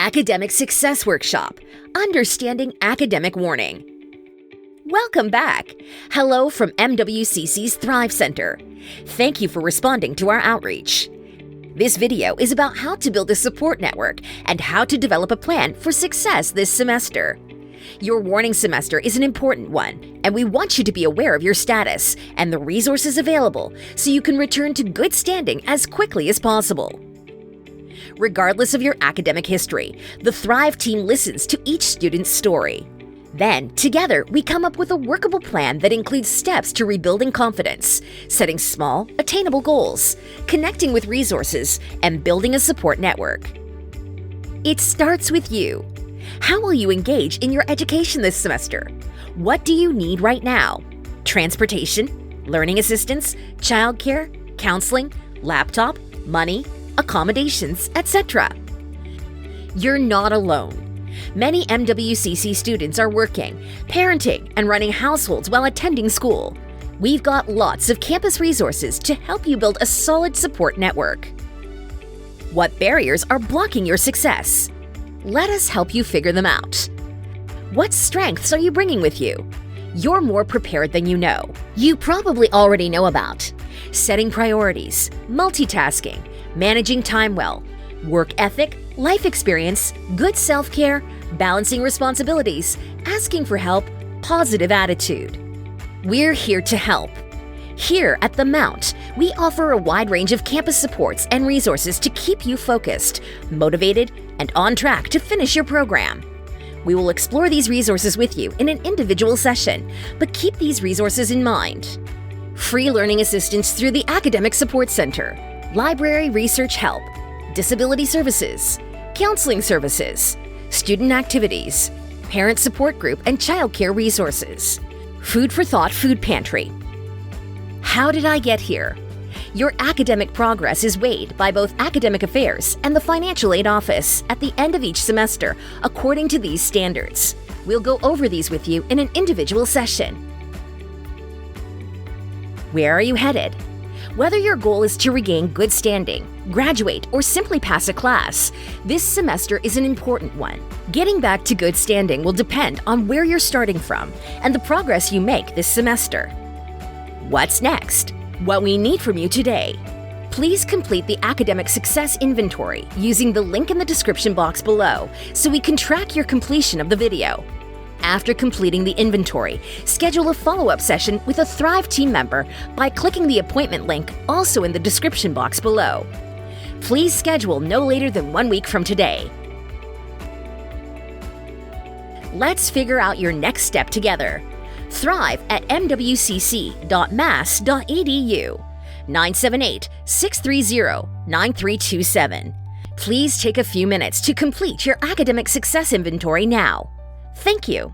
Academic Success Workshop, Understanding Academic Warning. Welcome back. Hello from MWCC's Thrive Center. Thank you for responding to our outreach. This video is about how to build a support network and how to develop a plan for success this semester. Your warning semester is an important one, and we want you to be aware of your status and the resources available so you can return to good standing as quickly as possible. Regardless of your academic history, the Thrive team listens to each student's story. Then, together, we come up with a workable plan that includes steps to rebuilding confidence, setting small, attainable goals, connecting with resources, and building a support network. It starts with you. How will you engage in your education this semester? What do you need right now? Transportation, learning assistance, childcare, counseling, laptop, money, accommodations, etc. You're not alone. Many MWCC students are working, parenting, and running households while attending school. We've got lots of campus resources to help you build a solid support network. What barriers are blocking your success? Let us help you figure them out. What strengths are you bringing with you? You're more prepared than you know. You probably already know about setting priorities, multitasking, managing time well, work ethic, life experience, good self-care, balancing responsibilities, asking for help, positive attitude. We're here to help. Here at the Mount, we offer a wide range of campus supports and resources to keep you focused, motivated, and on track to finish your program. We will explore these resources with you in an individual session, but keep these resources in mind. Free learning assistance through the Academic Support Center, library research help, disability services, counseling services, student activities, parent support group and childcare resources, food for thought food pantry. How did I get here? Your academic progress is weighed by both Academic Affairs and the Financial Aid Office at the end of each semester according to these standards. We'll go over these with you in an individual session. Where are you headed? Whether your goal is to regain good standing, graduate, or simply pass a class, this semester is an important one. Getting back to good standing will depend on where you're starting from and the progress you make this semester. What's next? What we need from you today. Please complete the Academic Success Inventory using the link in the description box below so we can track your completion of the video. After completing the inventory, schedule a follow-up session with a Thrive team member by clicking the appointment link also in the description box below. Please schedule no later than 1 week from today. Let's figure out your next step together. Thrive at mwcc.mass.edu 978-630-9327. Please take a few minutes to complete your academic success inventory now. Thank you.